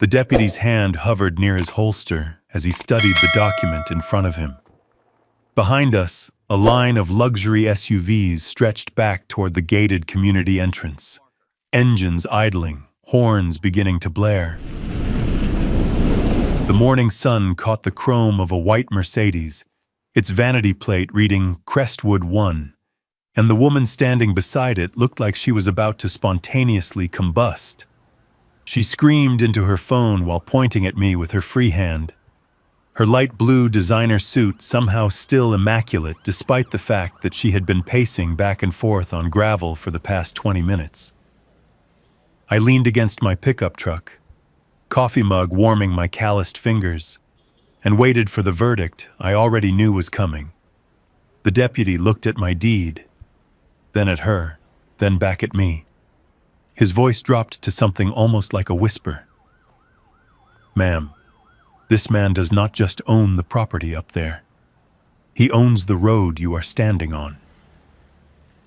The deputy's hand hovered near his holster as he studied the document in front of him. Behind us, a line of luxury SUVs stretched back toward the gated community entrance, engines idling, horns beginning to blare. The morning sun caught the chrome of a white Mercedes, its vanity plate reading Crestwood 1, and the woman standing beside it looked like she was about to spontaneously combust. She screamed into her phone while pointing at me with her free hand. Her light blue designer suit somehow still immaculate despite the fact that she had been pacing back and forth on gravel for the past 20 minutes. I leaned against my pickup truck, coffee mug warming my calloused fingers, and waited for the verdict I already knew was coming. The deputy looked at my deed, then at her, then back at me. His voice dropped to something almost like a whisper. "Ma'am, this man does not just own the property up there. He owns the road you are standing on.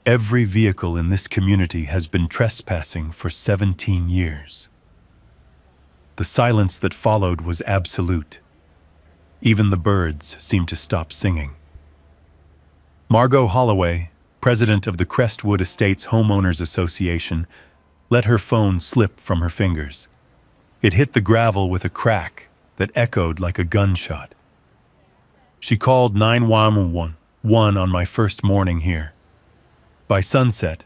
Every vehicle in this community has been trespassing for 17 years. The silence that followed was absolute. Even the birds seemed to stop singing. Margot Holloway, president of the Crestwood Estates Homeowners Association, let her phone slip from her fingers. It hit the gravel with a crack that echoed like a gunshot. She called 911 on my first morning here. By sunset,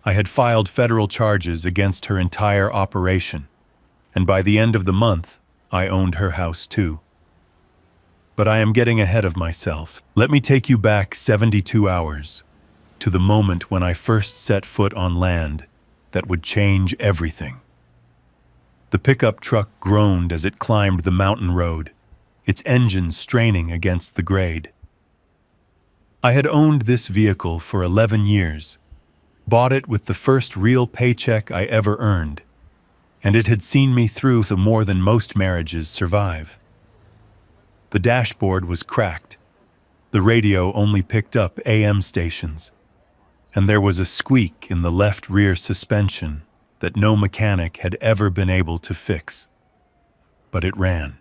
I had filed federal charges against her entire operation, and by the end of the month, I owned her house too. But I am getting ahead of myself. Let me take you back 72 hours, to the moment when I first set foot on land that would change everything. The pickup truck groaned as it climbed the mountain road, its engine straining against the grade. I had owned this vehicle for 11 years, bought it with the first real paycheck I ever earned, and it had seen me through the more than most marriages survive. The dashboard was cracked. The radio only picked up AM stations, and there was a squeak in the left rear suspension that no mechanic had ever been able to fix. But it ran.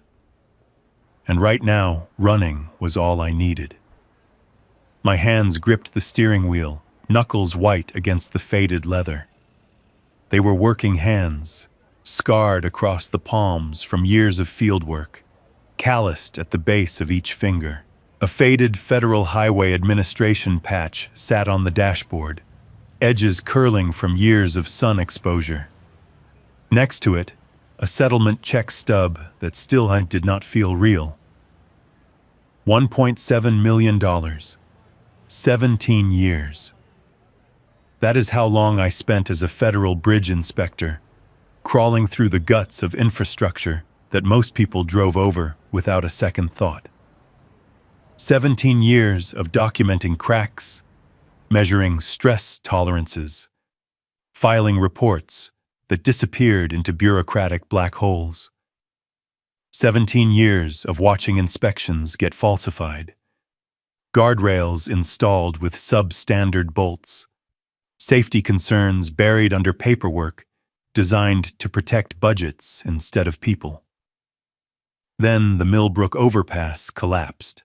And right now, running was all I needed. My hands gripped the steering wheel, knuckles white against the faded leather. They were working hands, scarred across the palms from years of fieldwork, calloused at the base of each finger. A faded Federal Highway Administration patch sat on the dashboard, edges curling from years of sun exposure. Next to it, a settlement check stub that still did not feel real. $1.7 million. 17 years. That is how long I spent as a federal bridge inspector, crawling through the guts of infrastructure that most people drove over without a second thought. 17 years of documenting cracks, measuring stress tolerances, filing reports that disappeared into bureaucratic black holes. 17 years of watching inspections get falsified, guardrails installed with substandard bolts, safety concerns buried under paperwork designed to protect budgets instead of people. Then the Millbrook overpass collapsed.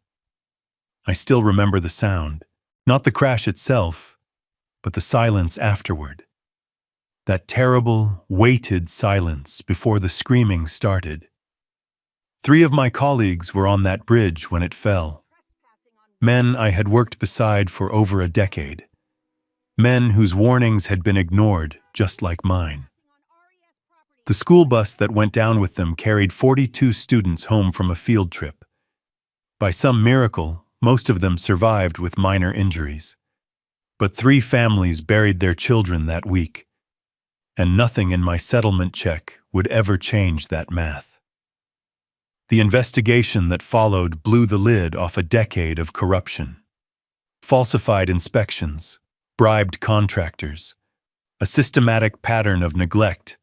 I still remember the sound, not the crash itself, but the silence afterward. That terrible, weighted silence before the screaming started. 3 of my colleagues were on that bridge when it fell. Men I had worked beside for over a decade. Men whose warnings had been ignored, just like mine. The school bus that went down with them carried 42 students home from a field trip. By some miracle, most of them survived with minor injuries. But 3 families buried their children that week, and nothing in my settlement check would ever change that math. The investigation that followed blew the lid off a decade of corruption. Falsified inspections, bribed contractors, a systematic pattern of neglect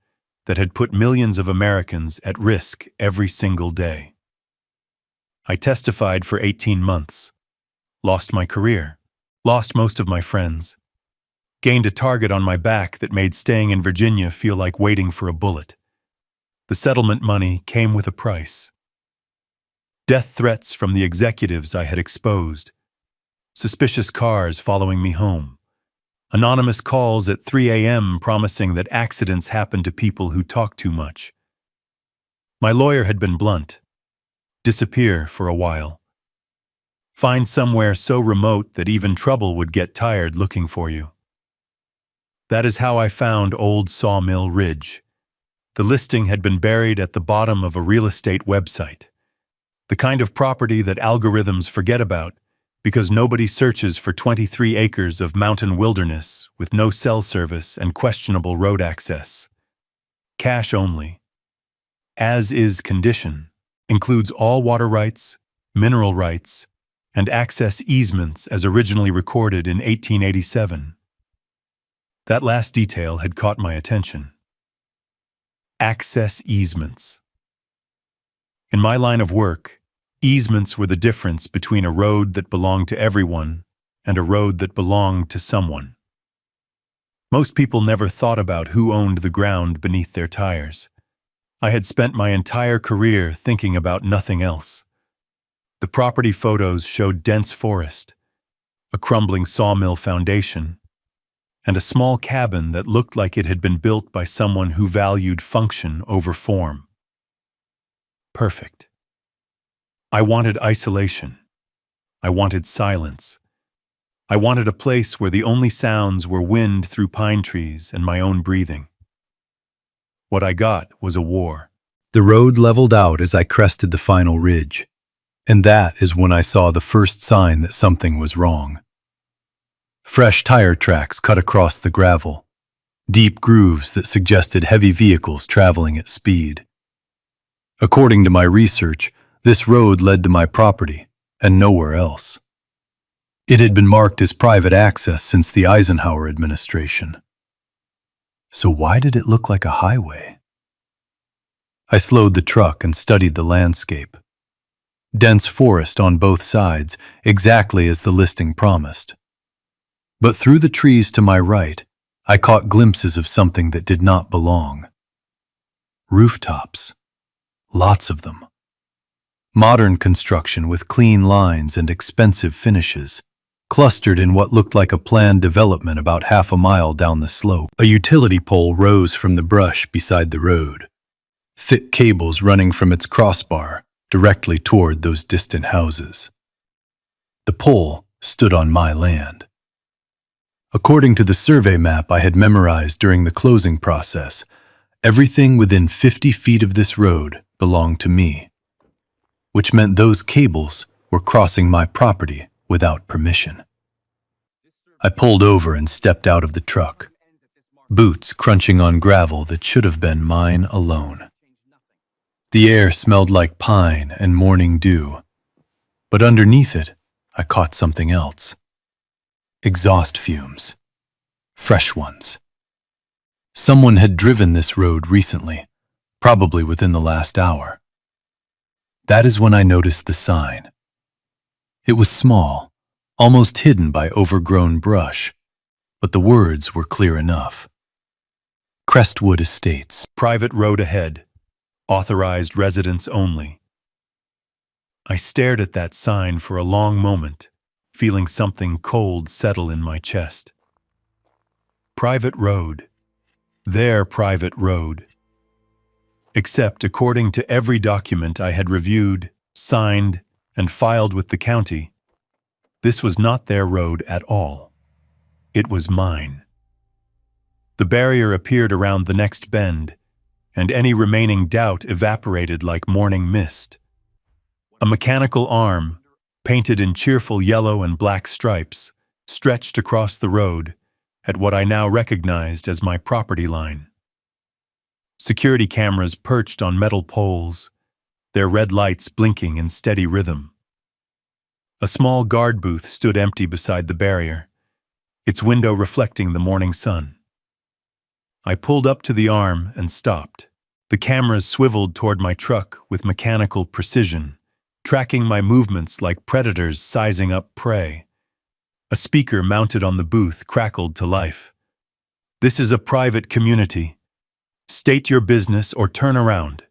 that had put millions of Americans at risk every single day. I testified for 18 months, lost my career, lost most of my friends, gained a target on my back that made staying in Virginia feel like waiting for a bullet. The settlement money came with a price. Death threats from the executives I had exposed, suspicious cars following me home, anonymous calls at 3 a.m. promising that accidents happen to people who talk too much. My lawyer had been blunt. Disappear for a while. Find somewhere so remote that even trouble would get tired looking for you. That is how I found Old Sawmill Ridge. The listing had been buried at the bottom of a real estate website. The kind of property that algorithms forget about because nobody searches for 23 acres of mountain wilderness with no cell service and questionable road access. Cash only. As-is condition includes all water rights, mineral rights, and access easements as originally recorded in 1887. That last detail had caught my attention. Access easements. In my line of work, easements were the difference between a road that belonged to everyone and a road that belonged to someone. Most people never thought about who owned the ground beneath their tires. I had spent my entire career thinking about nothing else. The property photos showed dense forest, a crumbling sawmill foundation, and a small cabin that looked like it had been built by someone who valued function over form. Perfect. I wanted isolation. I wanted silence. I wanted a place where the only sounds were wind through pine trees and my own breathing. What I got was a war. The road leveled out as I crested the final ridge, and that is when I saw the first sign that something was wrong. Fresh tire tracks cut across the gravel, deep grooves that suggested heavy vehicles traveling at speed. According to my research, this road led to my property and nowhere else. It had been marked as private access since the Eisenhower administration. So why did it look like a highway? I slowed the truck and studied the landscape. Dense forest on both sides, exactly as the listing promised. But through the trees to my right, I caught glimpses of something that did not belong. Rooftops. Lots of them. Modern construction with clean lines and expensive finishes, clustered in what looked like a planned development about half a mile down the slope. A utility pole rose from the brush beside the road, thick cables running from its crossbar directly toward those distant houses. The pole stood on my land. According to the survey map I had memorized during the closing process, everything within 50 feet of this road belonged to me, which meant those cables were crossing my property without permission. I pulled over and stepped out of the truck, boots crunching on gravel that should have been mine alone. The air smelled like pine and morning dew, but underneath it, I caught something else. Exhaust fumes. Fresh ones. Someone had driven this road recently, probably within the last hour. That is when I noticed the sign. It was small, almost hidden by overgrown brush, but the words were clear enough. Crestwood Estates. Private road ahead. Authorized residents only. I stared at that sign for a long moment, feeling something cold settle in my chest. Private road. Their private road. Except, according to every document I had reviewed, signed, and filed with the county, this was not their road at all. It was mine. The barrier appeared around the next bend, and any remaining doubt evaporated like morning mist. A mechanical arm, painted in cheerful yellow and black stripes, stretched across the road at what I now recognized as my property line. Security cameras perched on metal poles, their red lights blinking in steady rhythm. A small guard booth stood empty beside the barrier, its window reflecting the morning sun. I pulled up to the arm and stopped. The cameras swiveled toward my truck with mechanical precision, tracking my movements like predators sizing up prey. A speaker mounted on the booth crackled to life. "This is a private community. State your business or turn around.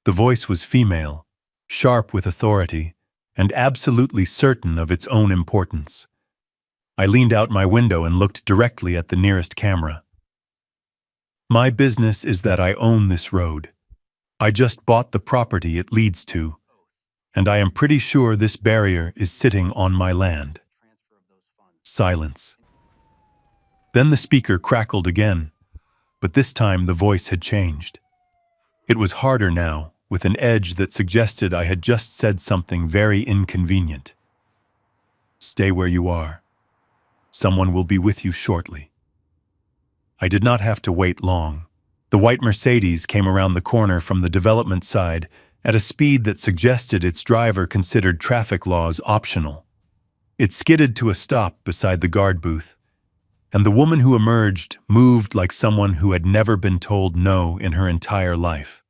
The voice was female, sharp with authority, and absolutely certain of its own importance. I leaned out my window and looked directly at the nearest camera. My business is that I own this road. I just bought the property it leads to, and I am pretty sure this barrier is sitting on my land. Silence. Then the speaker crackled again, but this time the voice had changed. It was harder now, with an edge that suggested I had just said something very inconvenient. Stay where you are. Someone will be with you shortly. I did not have to wait long. The white Mercedes came around the corner from the development side at a speed that suggested its driver considered traffic laws optional. It skidded to a stop beside the guard booth, and the woman who emerged moved like someone who had never been told no in her entire life.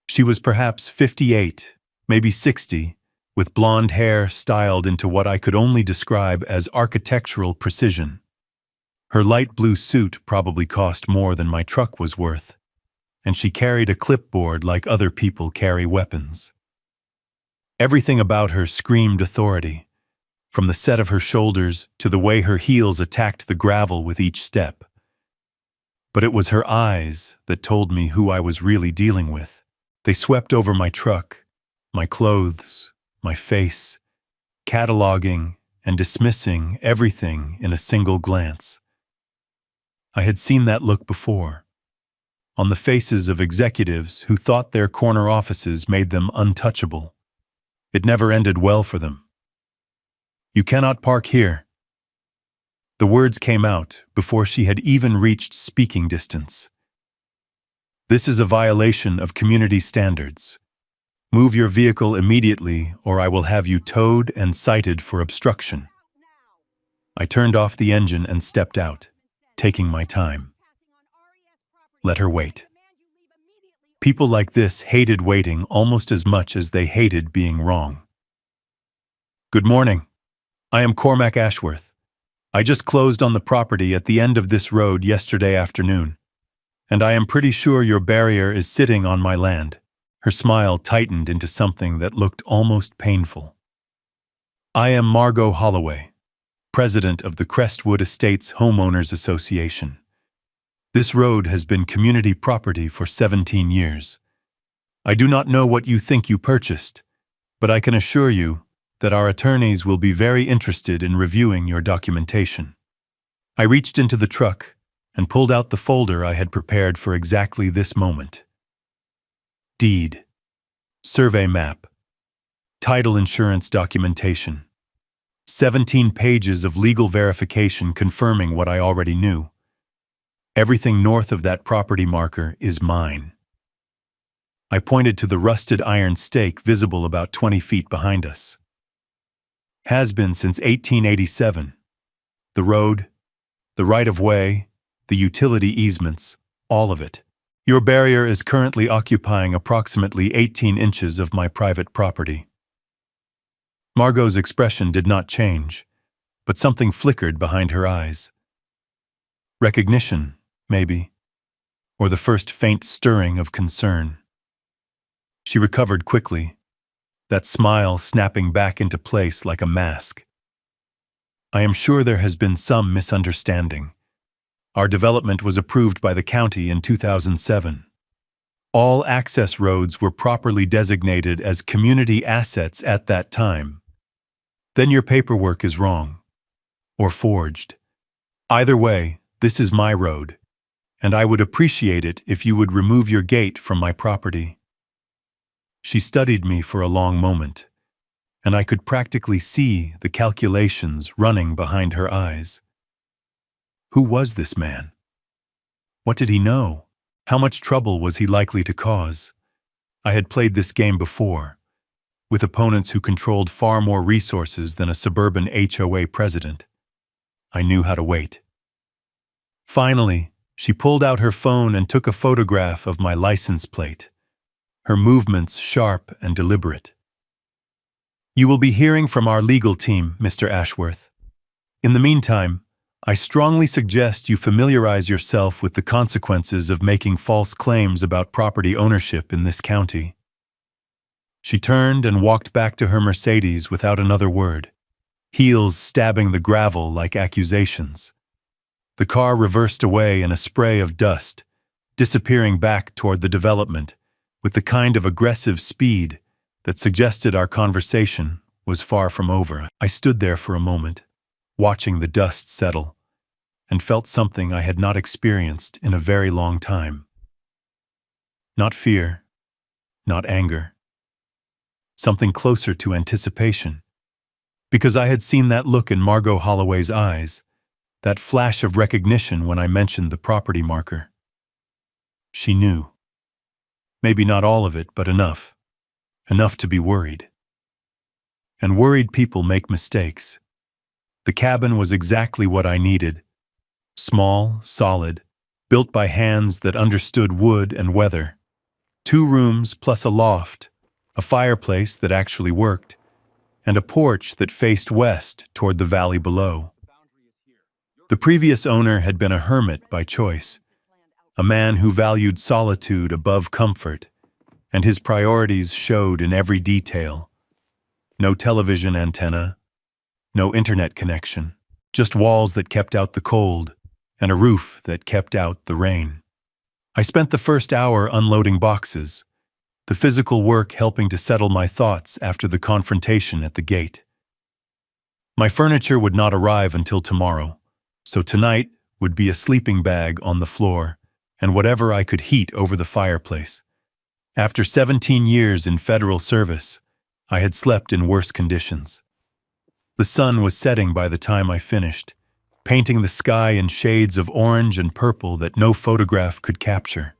She was perhaps 58, maybe 60, with blonde hair styled into what I could only describe as architectural precision. Her light blue suit probably cost more than my truck was worth, and she carried a clipboard like other people carry weapons. Everything about her screamed authority, from the set of her shoulders to the way her heels attacked the gravel with each step. But it was her eyes that told me who I was really dealing with. They swept over my truck, my clothes, my face, cataloging and dismissing everything in a single glance. I had seen that look before, on the faces of executives who thought their corner offices made them untouchable. It never ended well for them. You cannot park here. The words came out before she had even reached speaking distance. This is a violation of community standards. Move your vehicle immediately or I will have you towed and cited for obstruction. I turned off the engine and stepped out, taking my time. Let her wait. People like this hated waiting almost as much as they hated being wrong. Good morning. I am Cormac Ashworth. I just closed on the property at the end of this road yesterday afternoon, and I am pretty sure your barrier is sitting on my land. Her smile tightened into something that looked almost painful. I am Margot Holloway, president of the Crestwood Estates Homeowners Association. This road has been community property for 17 years. I do not know what you think you purchased, but I can assure you that our attorneys will be very interested in reviewing your documentation. I reached into the truck and pulled out the folder I had prepared for exactly this moment. Deed, survey map, title insurance documentation, 17 pages of legal verification confirming what I already knew. Everything north of that property marker is mine. I pointed to the rusted iron stake visible about 20 feet behind us. Has been since 1887. The road, the right-of-way, the utility easements, all of it. Your barrier is currently occupying approximately 18 inches of my private property. Margot's expression did not change, but something flickered behind her eyes. Recognition, maybe, or the first faint stirring of concern. She recovered quickly, that smile snapping back into place like a mask. I am sure there has been some misunderstanding. Our development was approved by the county in 2007. All access roads were properly designated as community assets at that time. Then your paperwork is wrong, or forged. Either way, this is my road, and I would appreciate it if you would remove your gate from my property. She studied me for a long moment, and I could practically see the calculations running behind her eyes. Who was this man? What did he know? How much trouble was he likely to cause? I had played this game before, with opponents who controlled far more resources than a suburban HOA president. I knew how to wait. Finally, she pulled out her phone and took a photograph of my license plate, her movements sharp and deliberate. You will be hearing from our legal team, Mr. Ashworth. In the meantime, I strongly suggest you familiarize yourself with the consequences of making false claims about property ownership in this county. She turned and walked back to her Mercedes without another word, heels stabbing the gravel like accusations. The car reversed away in a spray of dust, disappearing back toward the development with the kind of aggressive speed that suggested our conversation was far from over. I stood there for a moment, watching the dust settle, and felt something I had not experienced in a very long time. Not fear, not anger. Something closer to anticipation. Because I had seen that look in Margot Holloway's eyes, that flash of recognition when I mentioned the property marker. She knew. Maybe not all of it, but enough. Enough to be worried. And worried people make mistakes. The cabin was exactly what I needed. Small, solid, built by hands that understood wood and weather. 2 rooms plus a loft, a fireplace that actually worked, and a porch that faced west toward the valley below. The previous owner had been a hermit by choice, a man who valued solitude above comfort, and his priorities showed in every detail. No television antenna, no internet connection, just walls that kept out the cold, and a roof that kept out the rain. I spent the first hour unloading boxes, the physical work helping to settle my thoughts after the confrontation at the gate. My furniture would not arrive until tomorrow, so tonight would be a sleeping bag on the floor and whatever I could heat over the fireplace. After 17 years in federal service, I had slept in worse conditions. The sun was setting by the time I finished, painting the sky in shades of orange and purple that no photograph could capture.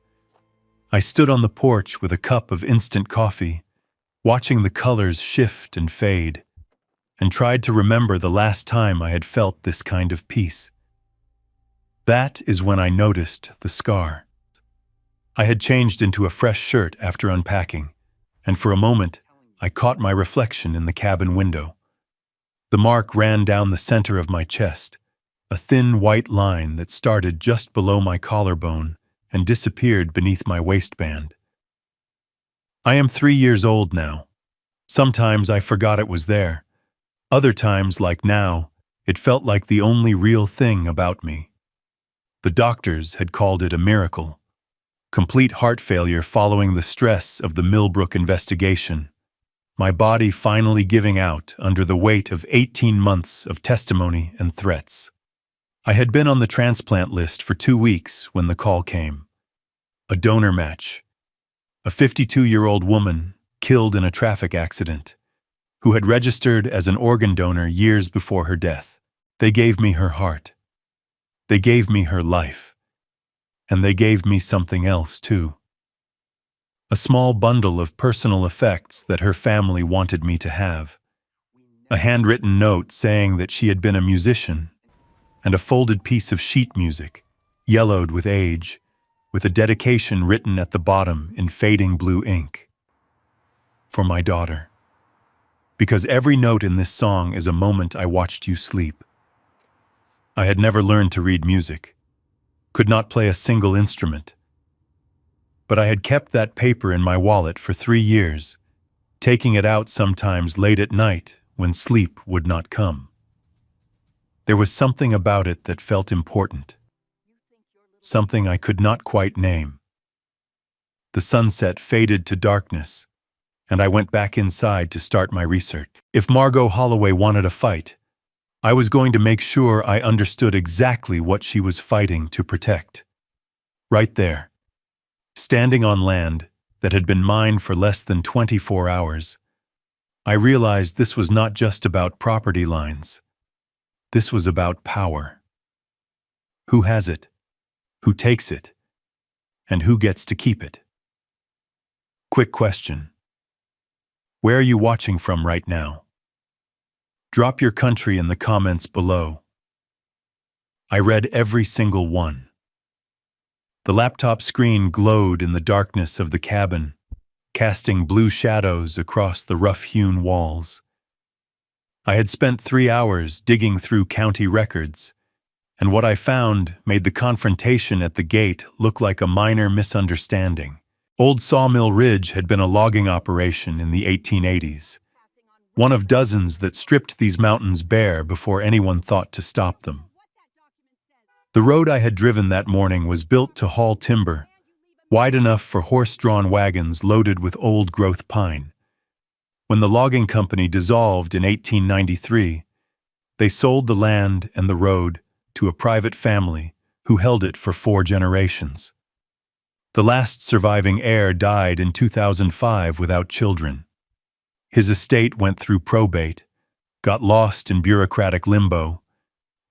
I stood on the porch with a cup of instant coffee, watching the colors shift and fade, and tried to remember the last time I had felt this kind of peace. That is when I noticed the scar. I had changed into a fresh shirt after unpacking, and for a moment, I caught my reflection in the cabin window. The mark ran down the center of my chest, a thin white line that started just below my collarbone and disappeared beneath my waistband. I am 3 years old now. Sometimes I forgot it was there. Other times, like now, it felt like the only real thing about me. The doctors had called it a miracle. Complete heart failure following the stress of the Millbrook investigation. My body finally giving out under the weight of 18 months of testimony and threats. I had been on the transplant list for 2 weeks when the call came. A donor match. A 52-year-old woman killed in a traffic accident, who had registered as an organ donor years before her death. They gave me her heart. They gave me her life. And they gave me something else, too. A small bundle of personal effects that her family wanted me to have. A handwritten note saying that she had been a musician, and a folded piece of sheet music, yellowed with age, with a dedication written at the bottom in fading blue ink. For my daughter. Because every note in this song is a moment I watched you sleep. I had never learned to read music, could not play a single instrument. But I had kept that paper in my wallet for 3 years, taking it out sometimes late at night when sleep would not come. There was something about it that felt important, something I could not quite name. The sunset faded to darkness, and I went back inside to start my research. If Margot Holloway wanted a fight, I was going to make sure I understood exactly what she was fighting to protect. Right there, standing on land that had been mine for less than 24 hours, I realized this was not just about property lines. This was about power. Who has it? Who takes it? And who gets to keep it? Quick question. Where are you watching from right now? Drop your country in the comments below. I read every single one. The laptop screen glowed in the darkness of the cabin, casting blue shadows across the rough-hewn walls. I had spent 3 hours digging through county records, and what I found made the confrontation at the gate look like a minor misunderstanding. Old Sawmill Ridge had been a logging operation in the 1880s, one of dozens that stripped these mountains bare before anyone thought to stop them. The road I had driven that morning was built to haul timber, wide enough for horse-drawn wagons loaded with old-growth pine. When the logging company dissolved in 1893, they sold the land and the road to a private family who held it for 4 generations. The last surviving heir died in 2005 without children. His estate went through probate, got lost in bureaucratic limbo,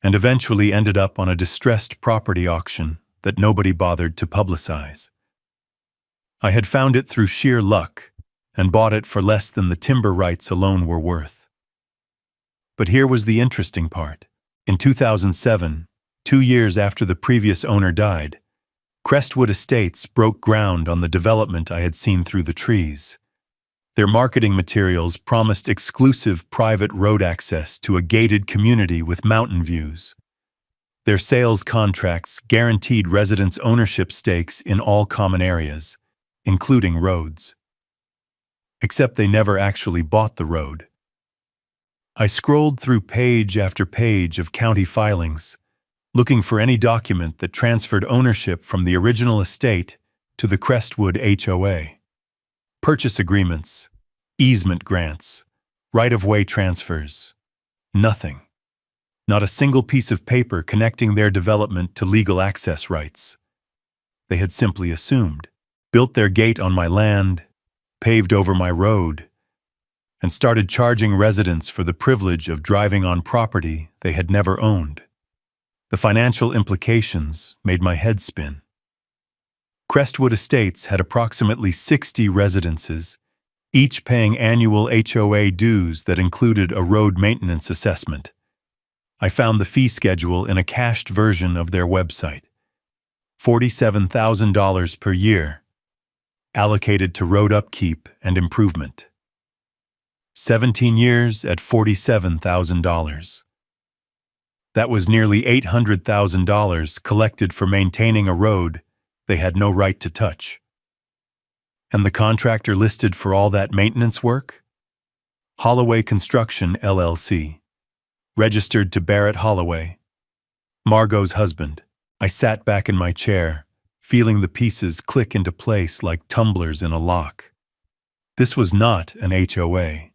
and eventually ended up on a distressed property auction that nobody bothered to publicize. I had found it through sheer luck and bought it for less than the timber rights alone were worth. But here was the interesting part. In 2007, 2 years after the previous owner died, Crestwood Estates broke ground on the development I had seen through the trees. Their marketing materials promised exclusive private road access to a gated community with mountain views. Their sales contracts guaranteed residents' ownership stakes in all common areas, including roads. Except they never actually bought the road. I scrolled through page after page of county filings, looking for any document that transferred ownership from the original estate to the Crestwood HOA. Purchase agreements, easement grants, right-of-way transfers. Nothing. Not a single piece of paper connecting their development to legal access rights. They had simply assumed, built their gate on my land, paved over my road, and started charging residents for the privilege of driving on property they had never owned. The financial implications made my head spin. Crestwood Estates had approximately 60 residences, each paying annual HOA dues that included a road maintenance assessment. I found the fee schedule in a cached version of their website. $47,000 per year, allocated to road upkeep and improvement. 17 years at $47,000. That was nearly $800,000 collected for maintaining a road they had no right to touch. And the contractor listed for all that maintenance work? Holloway Construction, LLC. Registered to Barrett Holloway. Margot's husband. I sat back in my chair, feeling the pieces click into place like tumblers in a lock. This was not an HOA.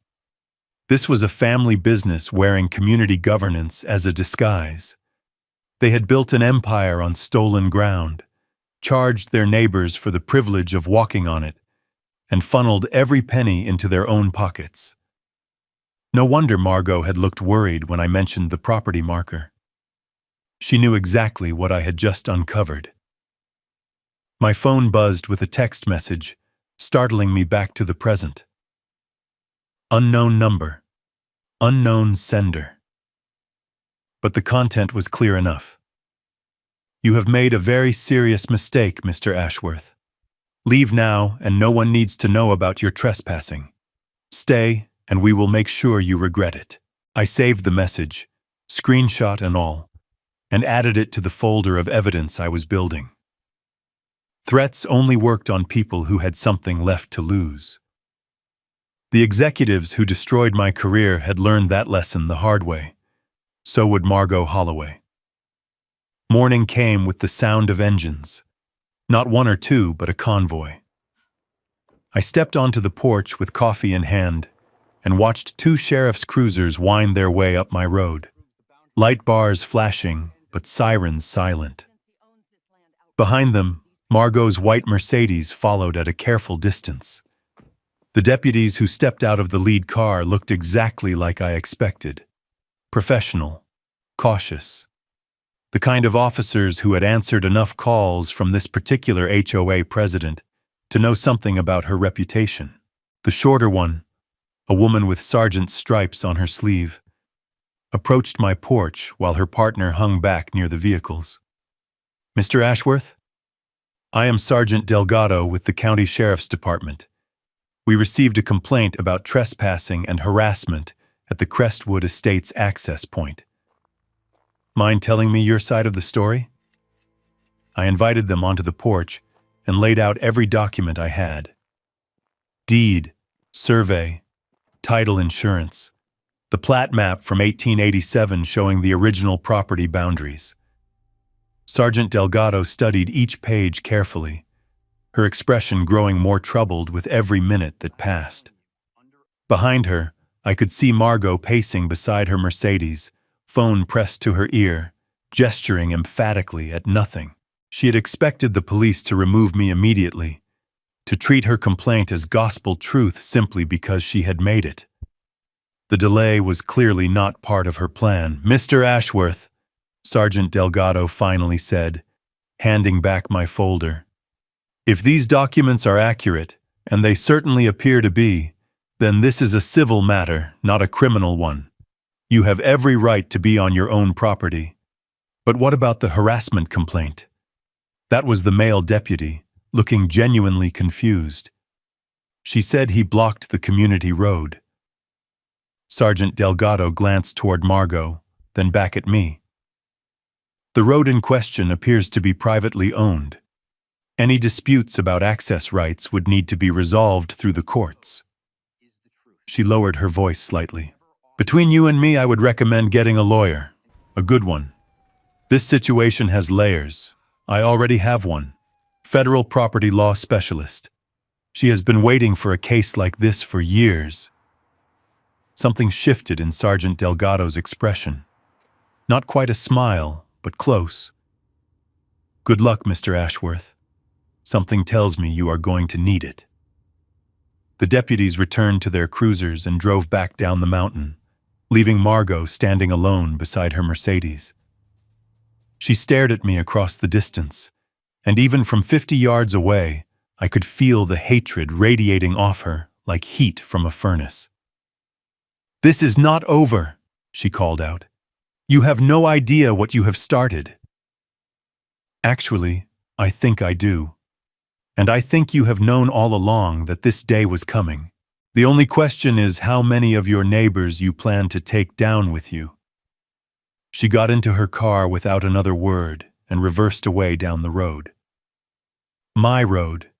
This was a family business wearing community governance as a disguise. They had built an empire on stolen ground, charged their neighbors for the privilege of walking on it, and funneled every penny into their own pockets. No wonder Margot had looked worried when I mentioned the property marker. She knew exactly what I had just uncovered. My phone buzzed with a text message, startling me back to the present. Unknown number. Unknown sender. But the content was clear enough. You have made a very serious mistake, Mr. Ashworth. Leave now, and no one needs to know about your trespassing. Stay, and we will make sure you regret it. I saved the message, screenshot and all, and added it to the folder of evidence I was building. Threats only worked on people who had something left to lose. The executives who destroyed my career had learned that lesson the hard way. So would Margot Holloway. Morning came with the sound of engines. Not one or two, but a convoy. I stepped onto the porch with coffee in hand and watched 2 sheriff's cruisers wind their way up my road. Light bars flashing, but sirens silent. Behind them, Margot's white Mercedes followed at a careful distance. The deputies who stepped out of the lead car looked exactly like I expected. Professional, cautious. The kind of officers who had answered enough calls from this particular HOA president to know something about her reputation. The shorter one, a woman with sergeant's stripes on her sleeve, approached my porch while her partner hung back near the vehicles. Mr. Ashworth? I am Sergeant Delgado with the County Sheriff's Department. We received a complaint about trespassing and harassment at the Crestwood Estates access point. Mind telling me your side of the story? I invited them onto the porch and laid out every document I had. Deed, survey, title insurance, the plat map from 1887 showing the original property boundaries. Sergeant Delgado studied each page carefully, her expression growing more troubled with every minute that passed. Behind her, I could see Margot pacing beside her Mercedes, phone pressed to her ear, gesturing emphatically at nothing. She had expected the police to remove me immediately, to treat her complaint as gospel truth simply because she had made it. The delay was clearly not part of her plan. "Mr. Ashworth," Sergeant Delgado finally said, handing back my folder. "If these documents are accurate, and they certainly appear to be, then this is a civil matter, not a criminal one. You have every right to be on your own property. But what about the harassment complaint?" That was the male deputy, looking genuinely confused. "She said he blocked the community road." Sergeant Delgado glanced toward Margot, then back at me. "The road in question appears to be privately owned. Any disputes about access rights would need to be resolved through the courts." She lowered her voice slightly. "Between you and me, I would recommend getting a lawyer. A good one. This situation has layers. I already have one. Federal property law specialist. She has been waiting for a case like this for years." Something shifted in Sergeant Delgado's expression. Not quite a smile, but close. "Good luck, Mr. Ashworth. Something tells me you are going to need it." The deputies returned to their cruisers and drove back down the mountain, leaving Margot standing alone beside her Mercedes. She stared at me across the distance, and even from 50 yards away, I could feel the hatred radiating off her like heat from a furnace. "This is not over," she called out. "You have no idea what you have started." "Actually, I think I do. And I think you have known all along that this day was coming. The only question is how many of your neighbors you plan to take down with you." She got into her car without another word and reversed away down the road. My road.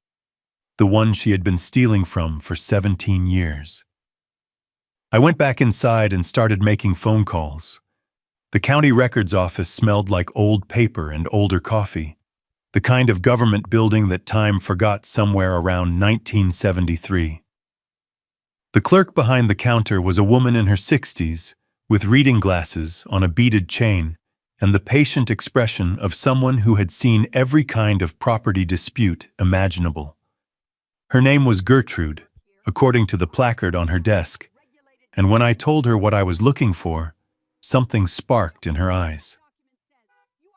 The one she had been stealing from for 17 years. I went back inside and started making phone calls. The county records office smelled like old paper and older coffee, the kind of government building that time forgot somewhere around 1973. The clerk behind the counter was a woman in her 60s, with reading glasses on a beaded chain and the patient expression of someone who had seen every kind of property dispute imaginable. Her name was Gertrude, according to the placard on her desk, and when I told her what I was looking for, something sparked in her eyes.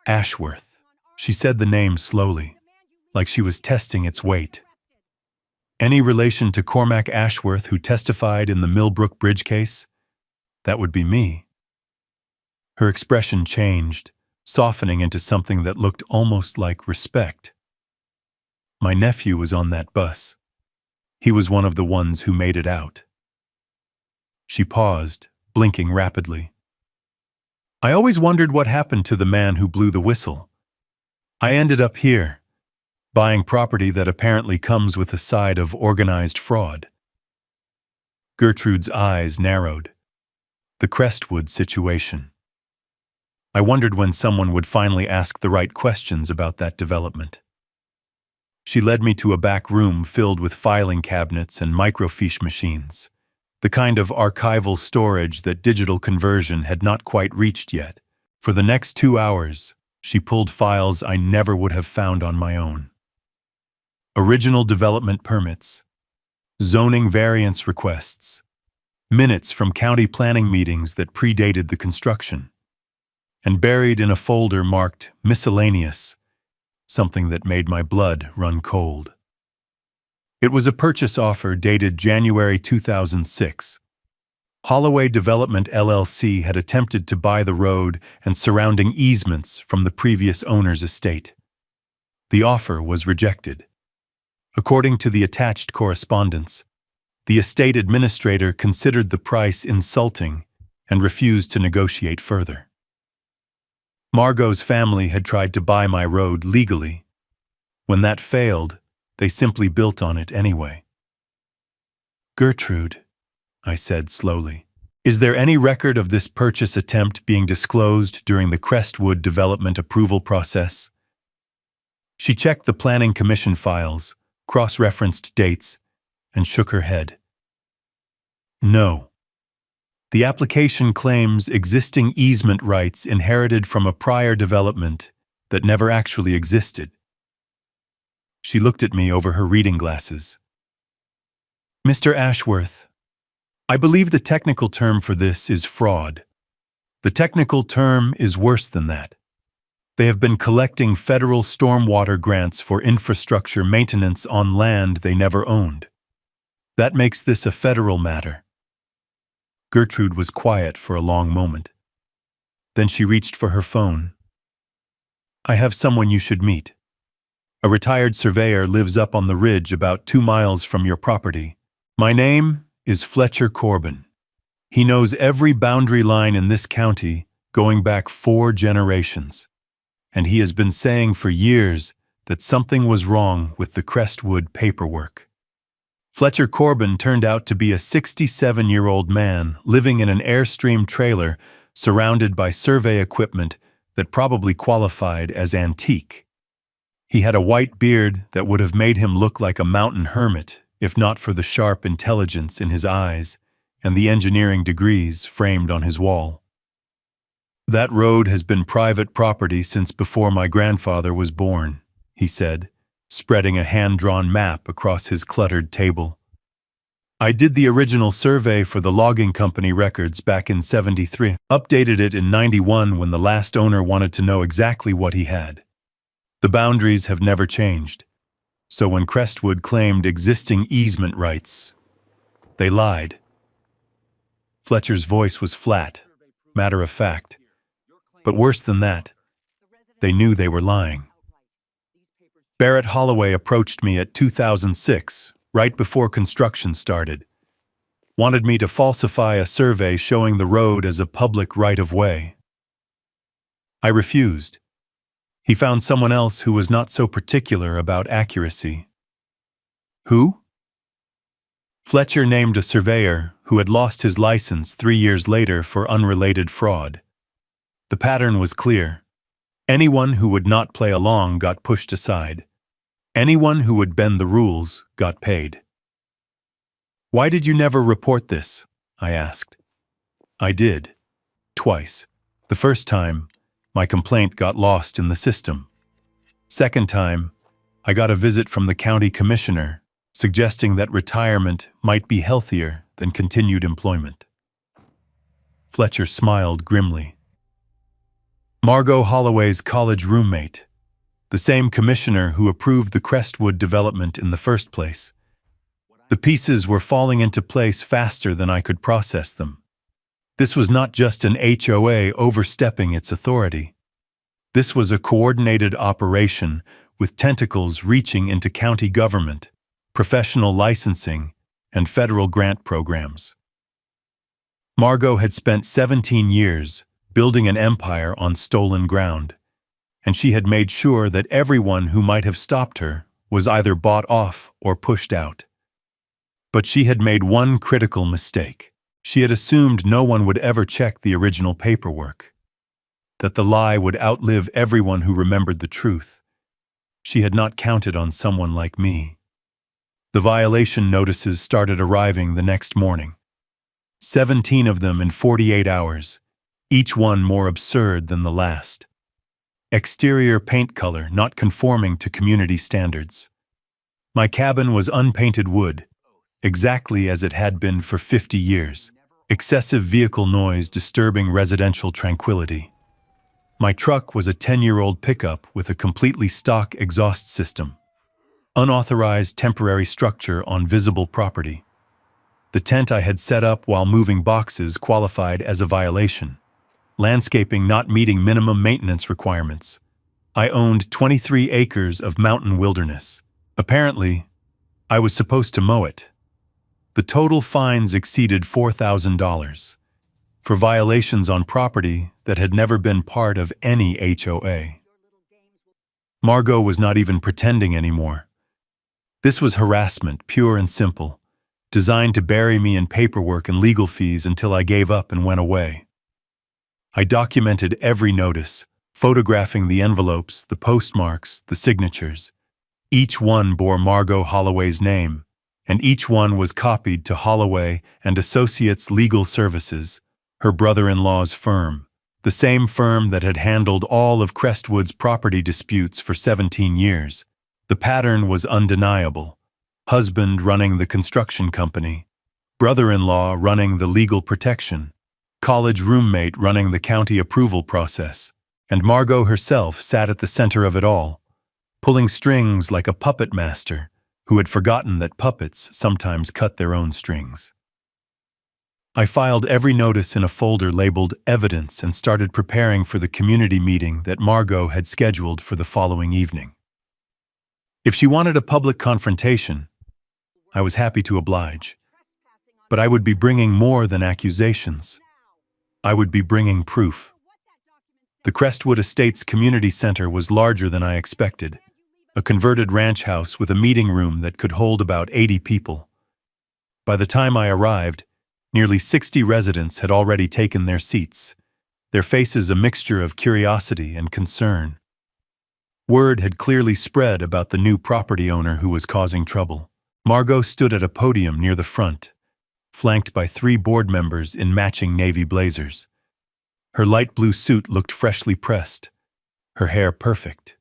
"Ashworth." She said the name slowly, like she was testing its weight. "Any relation to Cormac Ashworth who testified in the Millbrook Bridge case? That would be me." Her expression changed, softening into something that looked almost like respect. "My nephew was on that bus. He was one of the ones who made it out." She paused, blinking rapidly. "I always wondered what happened to the man who blew the whistle. I ended up here, buying property that apparently comes with a side of organized fraud." Gertrude's eyes narrowed. The Crestwood situation. I wondered when someone would finally ask the right questions about that development. She led me to a back room filled with filing cabinets and microfiche machines, the kind of archival storage that digital conversion had not quite reached yet. For the next 2 hours, she pulled files I never would have found on my own. Original development permits, zoning variance requests, minutes from county planning meetings that predated the construction, and buried in a folder marked miscellaneous, something that made my blood run cold. It was a purchase offer dated January 2006. Holloway Development LLC had attempted to buy the road and surrounding easements from the previous owner's estate. The offer was rejected. According to the attached correspondence, the estate administrator considered the price insulting and refused to negotiate further. Margot's family had tried to buy my road legally. When that failed, they simply built on it anyway. "Gertrude," I said slowly, "is there any record of this purchase attempt being disclosed during the Crestwood development approval process?" She checked the Planning Commission files, cross-referenced dates, and shook her head. "No. The application claims existing easement rights inherited from a prior development that never actually existed." She looked at me over her reading glasses. "Mr. Ashworth, I believe the technical term for this is fraud. The technical term is worse than that. They have been collecting federal stormwater grants for infrastructure maintenance on land they never owned. That makes this a federal matter." Gertrude was quiet for a long moment. Then she reached for her phone. "I have someone you should meet. A retired surveyor lives up on the ridge about 2 miles from your property. My name is Fletcher Corbin. He knows every boundary line in this county going back 4 generations. And he has been saying for years that something was wrong with the Crestwood paperwork." Fletcher Corbin turned out to be a 67-year-old man living in an Airstream trailer surrounded by survey equipment that probably qualified as antique. He had a white beard that would have made him look like a mountain hermit if not for the sharp intelligence in his eyes and the engineering degrees framed on his wall. "That road has been private property since before my grandfather was born," he said, spreading a hand-drawn map across his cluttered table. "I did the original survey for the logging company records back in '73, updated it in '91 when the last owner wanted to know exactly what he had. The boundaries have never changed, so when Crestwood claimed existing easement rights, they lied." Fletcher's voice was flat, matter-of-fact. But worse than that, they knew they were lying. "Barrett Holloway approached me at 2006, right before construction started. Wanted me to falsify a survey showing the road as a public right-of-way. I refused. He found someone else who was not so particular about accuracy." "Who?" Fletcher named a surveyor who had lost his license 3 years later for unrelated fraud. The pattern was clear. Anyone who would not play along got pushed aside. Anyone who would bend the rules got paid. "Why did you never report this?" I asked. "I did. Twice. The first time, my complaint got lost in the system. Second time, I got a visit from the county commissioner suggesting that retirement might be healthier than continued employment." Fletcher smiled grimly. "Margot Holloway's college roommate, the same commissioner who approved the Crestwood development in the first place. The pieces were falling into place faster than I could process them. This was not just an HOA overstepping its authority. This was a coordinated operation with tentacles reaching into county government, professional licensing, and federal grant programs. Margot had spent 17 years building an empire on stolen ground, and she had made sure that everyone who might have stopped her was either bought off or pushed out. But she had made one critical mistake. She had assumed no one would ever check the original paperwork, that the lie would outlive everyone who remembered the truth. She had not counted on someone like me. The violation notices started arriving the next morning. 17 of them in 48 hours, each one more absurd than the last. Exterior paint color not conforming to community standards. My cabin was unpainted wood, exactly as it had been for 50 years. Excessive vehicle noise disturbing residential tranquility. My truck was a 10-year-old pickup with a completely stock exhaust system. Unauthorized temporary structure on visible property. The tent I had set up while moving boxes qualified as a violation. Landscaping not meeting minimum maintenance requirements. I owned 23 acres of mountain wilderness. Apparently, I was supposed to mow it. The total fines exceeded $4,000. for violations on property that had never been part of any HOA. Margot was not even pretending anymore. This was harassment, pure and simple, designed to bury me in paperwork and legal fees until I gave up and went away. I documented every notice, photographing the envelopes, the postmarks, the signatures. Each one bore Margot Holloway's name, and each one was copied to Holloway and Associates Legal Services, her brother-in-law's firm, the same firm that had handled all of Crestwood's property disputes for 17 years. The pattern was undeniable. Husband running the construction company, brother-in-law running the legal protection, college roommate running the county approval process, and Margot herself sat at the center of it all, pulling strings like a puppet master who had forgotten that puppets sometimes cut their own strings. I filed every notice in a folder labeled Evidence and started preparing for the community meeting that Margot had scheduled for the following evening. If she wanted a public confrontation, I was happy to oblige. But I would be bringing more than accusations. I would be bringing proof. The Crestwood Estates Community Center was larger than I expected, a converted ranch house with a meeting room that could hold about 80 people. By the time I arrived, nearly 60 residents had already taken their seats, their faces a mixture of curiosity and concern. Word had clearly spread about the new property owner who was causing trouble. Margot stood at a podium near the front, flanked by 3 board members in matching navy blazers. Her light blue suit looked freshly pressed, her hair perfect,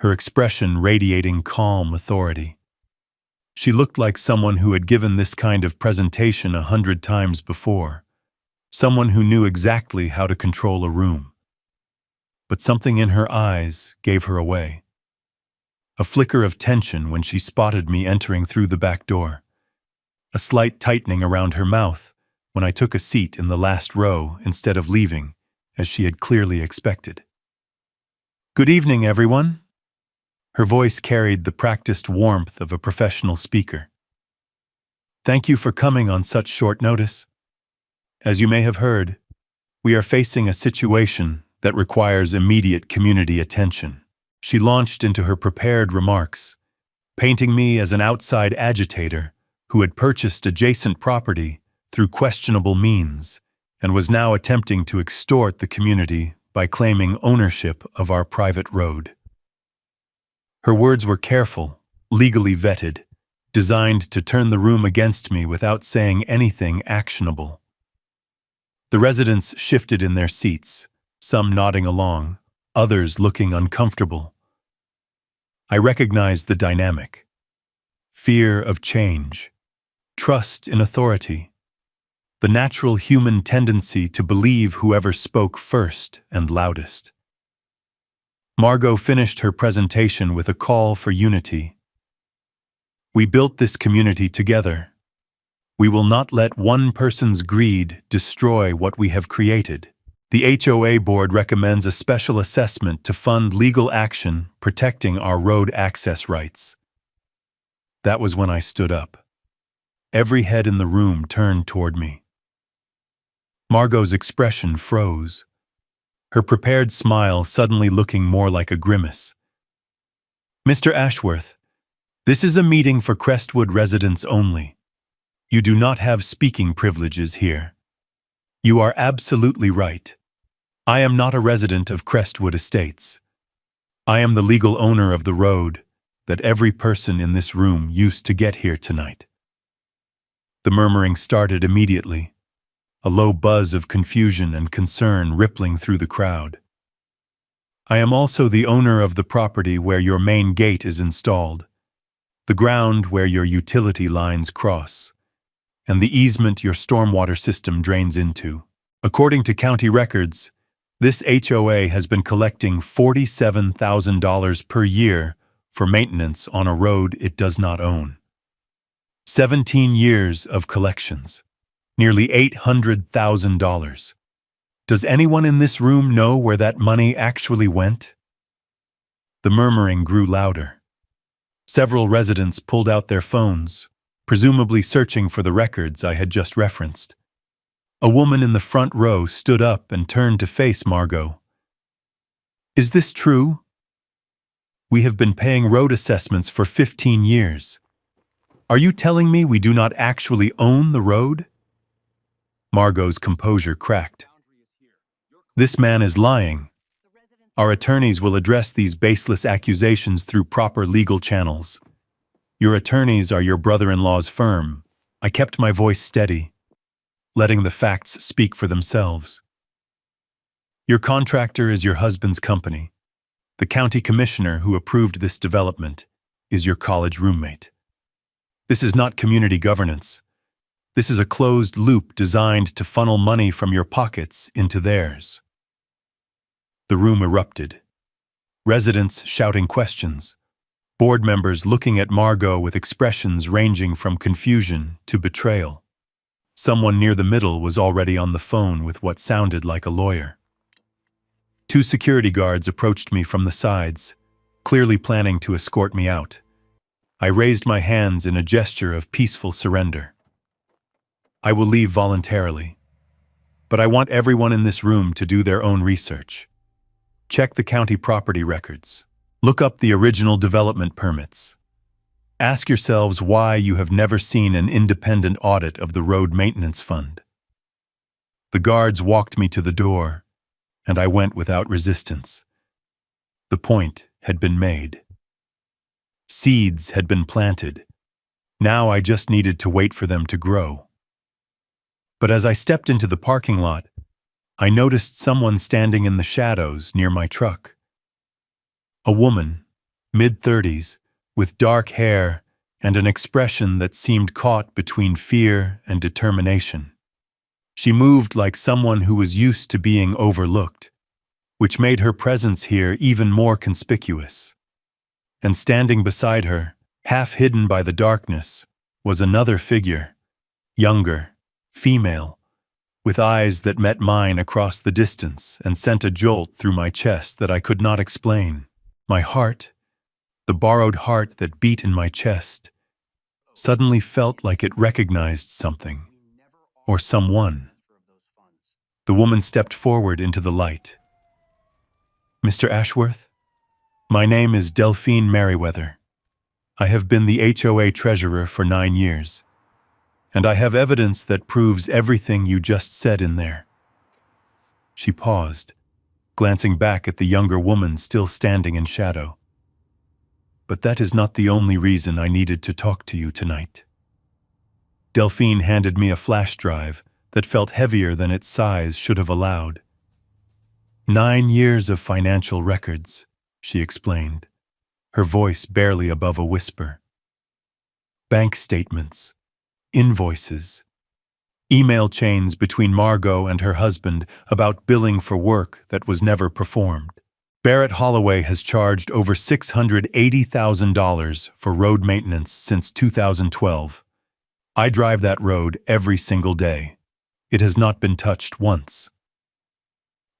her expression radiating calm authority. She looked like someone who had given this kind of presentation 100 times before, someone who knew exactly how to control a room. But something in her eyes gave her away. A flicker of tension when she spotted me entering through the back door. A slight tightening around her mouth when I took a seat in the last row instead of leaving, as she had clearly expected. "Good evening, everyone." Her voice carried the practiced warmth of a professional speaker. "Thank you for coming on such short notice. As you may have heard, we are facing a situation that requires immediate community attention." She launched into her prepared remarks, painting me as an outside agitator who had purchased adjacent property through questionable means and was now attempting to extort the community by claiming ownership of our private road. Her words were careful, legally vetted, designed to turn the room against me without saying anything actionable. The residents shifted in their seats, some nodding along, others looking uncomfortable. I recognized the dynamic: fear of change, trust in authority, the natural human tendency to believe whoever spoke first and loudest. Margot finished her presentation with a call for unity. "We built this community together. We will not let one person's greed destroy what we have created. The HOA board recommends a special assessment to fund legal action protecting our road access rights." That was when I stood up. Every head in the room turned toward me. Margot's expression froze, her prepared smile suddenly looking more like a grimace. "Mr. Ashworth, this is a meeting for Crestwood residents only. You do not have speaking privileges here. You are absolutely right. I am not a resident of Crestwood Estates. I am the legal owner of the road that every person in this room used to get here tonight." The murmuring started immediately, a low buzz of confusion and concern rippling through the crowd. "I am also the owner of the property where your main gate is installed, the ground where your utility lines cross, and the easement your stormwater system drains into. According to county records, this HOA has been collecting $47,000 per year for maintenance on a road it does not own. 17 years of collections, nearly $800,000. Does anyone in this room know where that money actually went?" The murmuring grew louder. Several residents pulled out their phones, presumably searching for the records I had just referenced. A woman in the front row stood up and turned to face Margot. "Is this true? We have been paying road assessments for 15 years. Are you telling me we do not actually own the road?" Margot's composure cracked. "This man is lying. Our attorneys will address these baseless accusations through proper legal channels. Your attorneys are your brother-in-law's firm." I kept my voice steady, letting the facts speak for themselves. "Your contractor is your husband's company. The county commissioner who approved this development is your college roommate. This is not community governance. This is a closed loop designed to funnel money from your pockets into theirs." The room erupted. Residents shouting questions. Board members looking at Margot with expressions ranging from confusion to betrayal. Someone near the middle was already on the phone with what sounded like a lawyer. 2 security guards approached me from the sides, clearly planning to escort me out. I raised my hands in a gesture of peaceful surrender. "I will leave voluntarily, but I want everyone in this room to do their own research. Check the county property records. Look up the original development permits. Ask yourselves why you have never seen an independent audit of the road maintenance fund." The guards walked me to the door, and I went without resistance. The point had been made. Seeds had been planted. Now I just needed to wait for them to grow. But as I stepped into the parking lot, I noticed someone standing in the shadows near my truck. A woman, mid-30s, with dark hair and an expression that seemed caught between fear and determination. She moved like someone who was used to being overlooked, which made her presence here even more conspicuous. And standing beside her, half hidden by the darkness, was another figure, younger, female, with eyes that met mine across the distance and sent a jolt through my chest that I could not explain. My heart, the borrowed heart that beat in my chest, suddenly felt like it recognized something, or someone. The woman stepped forward into the light. "Mr. Ashworth, my name is Delphine Merriweather. I have been the HOA treasurer for 9 years, and I have evidence that proves everything you just said in there." She paused, glancing back at the younger woman still standing in shadow. "But that is not the only reason I needed to talk to you tonight." Delphine handed me a flash drive that felt heavier than its size should have allowed. 9 years of financial records, she explained, her voice barely above a whisper. Bank statements, invoices, email chains between Margot and her husband about billing for work that was never performed. Barrett Holloway has charged over $680,000 for road maintenance since 2012. I drive that road every single day. It has not been touched once.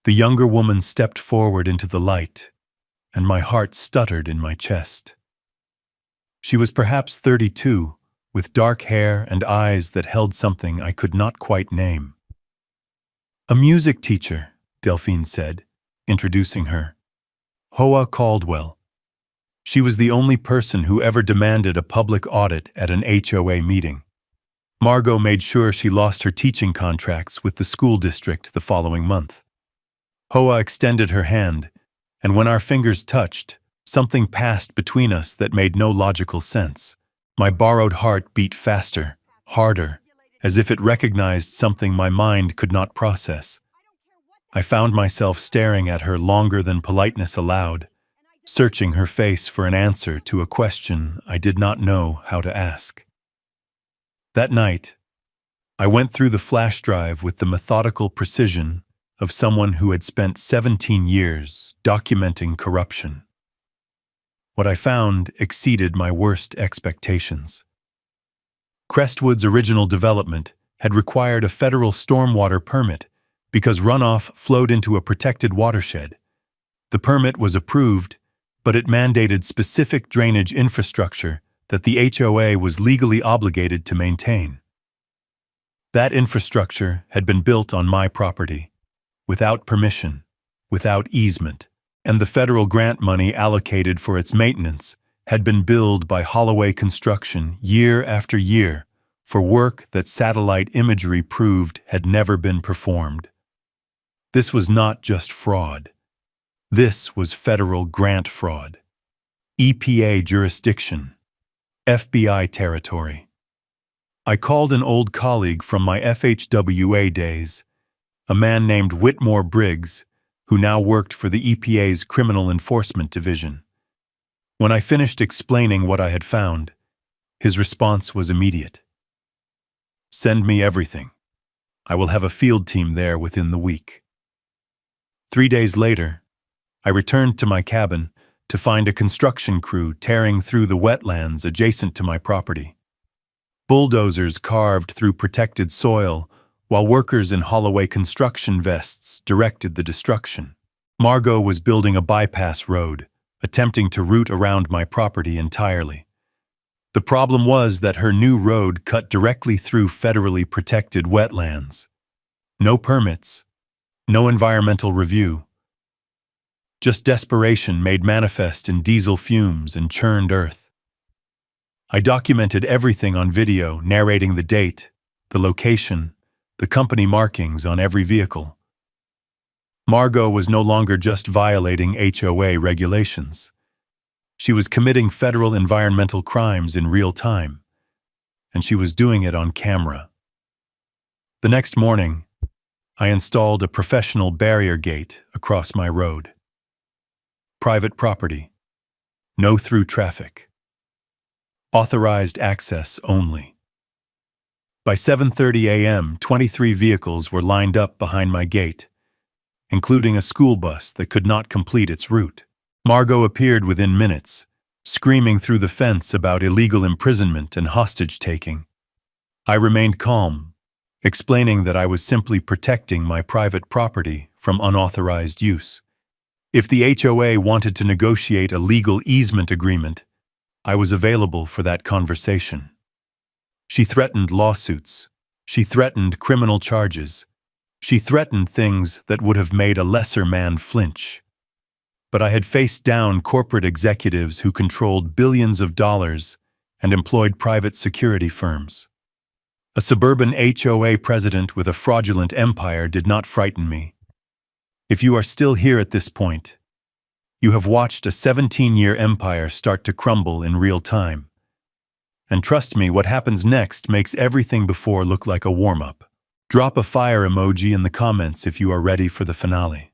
The younger woman stepped forward into the light, and my heart stuttered in my chest. She was perhaps 32, with dark hair and eyes that held something I could not quite name. "A music teacher," Delphine said, introducing her. "Hoa Caldwell. She was the only person who ever demanded a public audit at an HOA meeting. Margot made sure she lost her teaching contracts with the school district the following month. Hoa extended her hand, and when our fingers touched, something passed between us that made no logical sense. My borrowed heart beat faster, harder, as if it recognized something my mind could not process. I found myself staring at her longer than politeness allowed, searching her face for an answer to a question I did not know how to ask. That night, I went through the flash drive with the methodical precision of someone who had spent 17 years documenting corruption. What I found exceeded my worst expectations. Crestwood's original development had required a federal stormwater permit because runoff flowed into a protected watershed. The permit was approved, but it mandated specific drainage infrastructure that the HOA was legally obligated to maintain. That infrastructure had been built on my property, without permission, without easement, and the federal grant money allocated for its maintenance had been billed by HOA construction year after year for work that satellite imagery proved had never been performed. This was not just fraud. This was federal grant fraud. EPA jurisdiction. FBI territory. I called an old colleague from my FHWA days, a man named Whitmore Briggs, who now worked for the EPA's Criminal Enforcement Division. When I finished explaining what I had found, his response was immediate. "Send me everything. I will have a field team there within the week." 3 days later, I returned to my cabin to find a construction crew tearing through the wetlands adjacent to my property. Bulldozers carved through protected soil, while workers in Holloway construction vests directed the destruction. Margot was building a bypass road, attempting to route around my property entirely. The problem was that her new road cut directly through federally protected wetlands. No permits, no environmental review. Just desperation made manifest in diesel fumes and churned earth. I documented everything on video, narrating the date, the location, the company markings on every vehicle. Margot was no longer just violating HOA regulations. She was committing federal environmental crimes in real time, and she was doing it on camera. The next morning, I installed a professional barrier gate across my road. Private property. No through traffic. Authorized access only. By 7:30 a.m., 23 vehicles were lined up behind my gate, including a school bus that could not complete its route. Margot appeared within minutes, screaming through the fence about illegal imprisonment and hostage-taking. I remained calm, explaining that I was simply protecting my private property from unauthorized use. If the HOA wanted to negotiate a legal easement agreement, I was available for that conversation. She threatened lawsuits. She threatened criminal charges. She threatened things that would have made a lesser man flinch. But I had faced down corporate executives who controlled billions of dollars and employed private security firms. A suburban HOA president with a fraudulent empire did not frighten me. If you are still here at this point, you have watched a 17-year empire start to crumble in real time. And trust me, what happens next makes everything before look like a warm-up. Drop a fire emoji in the comments if you are ready for the finale.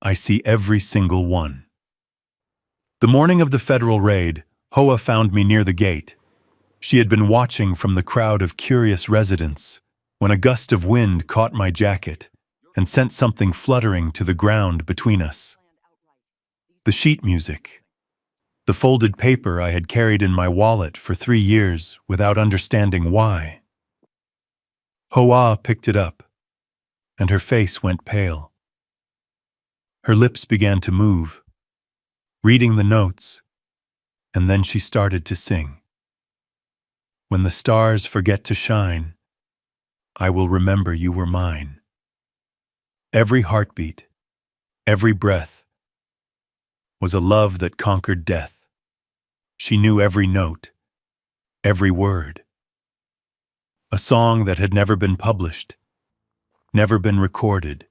I see every single one. The morning of the federal raid, Hoa found me near the gate. She had been watching from the crowd of curious residents when a gust of wind caught my jacket and sent something fluttering to the ground between us. The sheet music. The folded paper I had carried in my wallet for 3 years without understanding why. Hoa picked it up, and her face went pale. Her lips began to move, reading the notes, and then she started to sing. When the stars forget to shine, I will remember you were mine. Every heartbeat, every breath, was a love that conquered death. She knew every note, every word. A song that had never been published, never been recorded,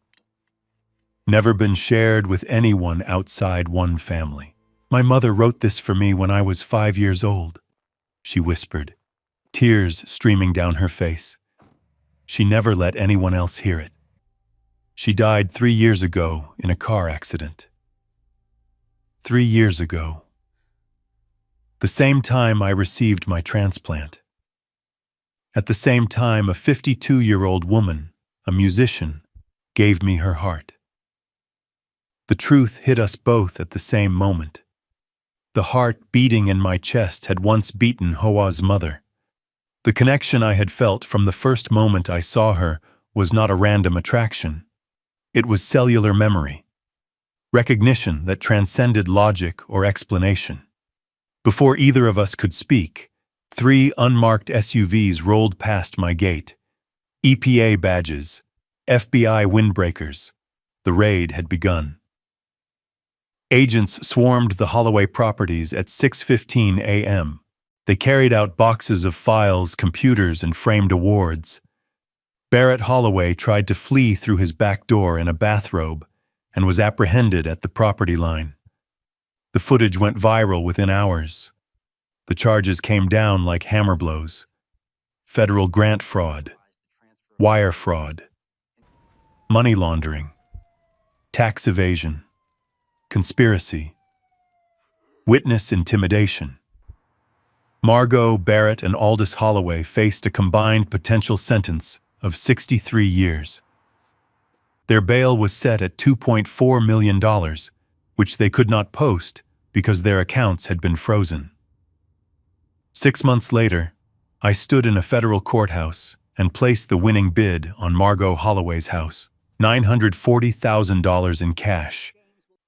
never been shared with anyone outside one family. My mother wrote this for me when I was 5 years old, she whispered, tears streaming down her face. She never let anyone else hear it. She died 3 years ago in a car accident. 3 years ago. The same time I received my transplant. At the same time, a 52-year-old woman, a musician, gave me her heart. The truth hit us both at the same moment. The heart beating in my chest had once beaten Hoa's mother. The connection I had felt from the first moment I saw her was not a random attraction. It was cellular memory. Recognition that transcended logic or explanation. Before either of us could speak, 3 unmarked SUVs rolled past my gate, EPA badges, FBI windbreakers. The raid had begun. Agents swarmed the Holloway properties at 6:15 a.m. They carried out boxes of files, computers, and framed awards. Barrett Holloway tried to flee through his back door in a bathrobe and was apprehended at the property line. The footage went viral within hours. The charges came down like hammer blows. Federal grant fraud, wire fraud, money laundering, tax evasion, conspiracy, witness intimidation. Margot, Barrett, and Aldous Holloway faced a combined potential sentence of 63 years. Their bail was set at $2.4 million, which they could not post because their accounts had been frozen. 6 months later, I stood in a federal courthouse and placed the winning bid on Margot Holloway's house, $940,000 in cash,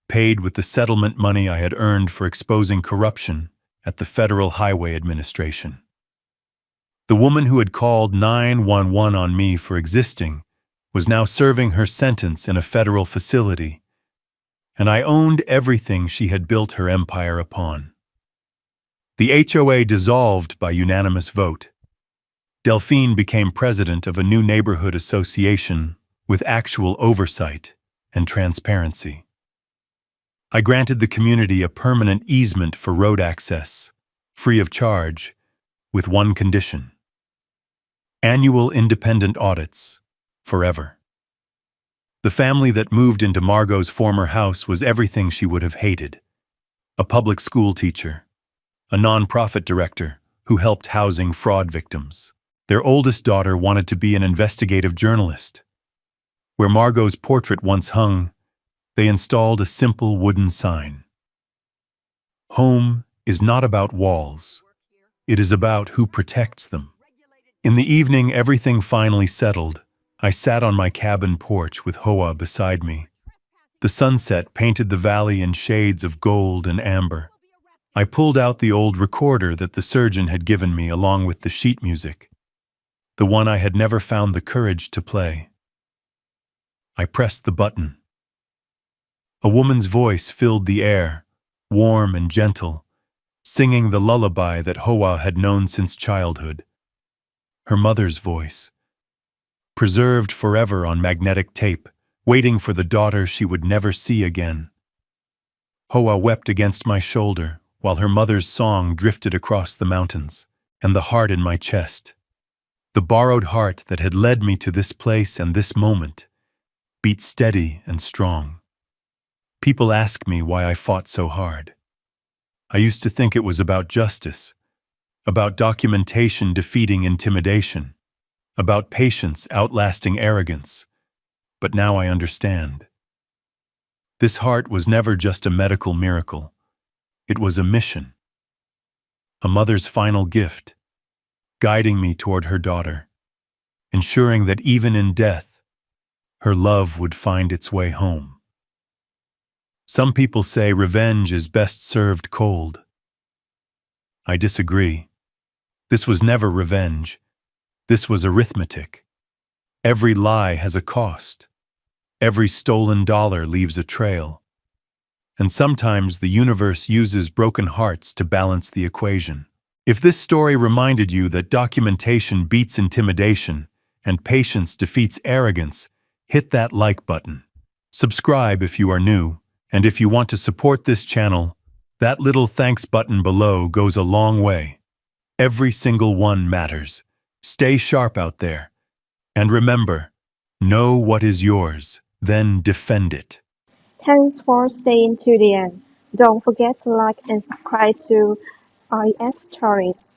paid with the settlement money I had earned for exposing corruption at the Federal Highway Administration. The woman who had called 911 on me for existing was now serving her sentence in a federal facility, and I owned everything she had built her empire upon. The HOA dissolved by unanimous vote. Delphine became president of a new neighborhood association with actual oversight and transparency. I granted the community a permanent easement for road access, free of charge, with one condition: annual independent audits, forever. The family that moved into Margot's former house was everything she would have hated: a public school teacher, a nonprofit director who helped housing fraud victims. Their oldest daughter wanted to be an investigative journalist. Where Margot's portrait once hung, they installed a simple wooden sign. Home is not about walls. It is about who protects them. In the evening, everything finally settled. I sat on my cabin porch with HOA beside me. The sunset painted the valley in shades of gold and amber. I pulled out the old recorder that the surgeon had given me along with the sheet music, the one I had never found the courage to play. I pressed the button. A woman's voice filled the air, warm and gentle, singing the lullaby that HOA had known since childhood. Her mother's voice, preserved forever on magnetic tape, waiting for the daughter she would never see again. HOA wept against my shoulder while her mother's song drifted across the mountains, and the heart in my chest, the borrowed heart that had led me to this place and this moment, beat steady and strong. People ask me why I fought so hard. I used to think it was about justice, about documentation defeating intimidation, about patience outlasting arrogance. But now I understand. This heart was never just a medical miracle. It was a mission. A mother's final gift, guiding me toward her daughter, ensuring that even in death, her love would find its way home. Some people say revenge is best served cold. I disagree. This was never revenge. This was arithmetic. Every lie has a cost. Every stolen dollar leaves a trail. And sometimes the universe uses broken hearts to balance the equation. If this story reminded you that documentation beats intimidation and patience defeats arrogance, hit that like button. Subscribe if you are new. And if you want to support this channel, that little thanks button below goes a long way. Every single one matters. Stay sharp out there. And remember, know what is yours, then defend it. Thanks for staying to the end. Don't forget to like and subscribe to IS Stories.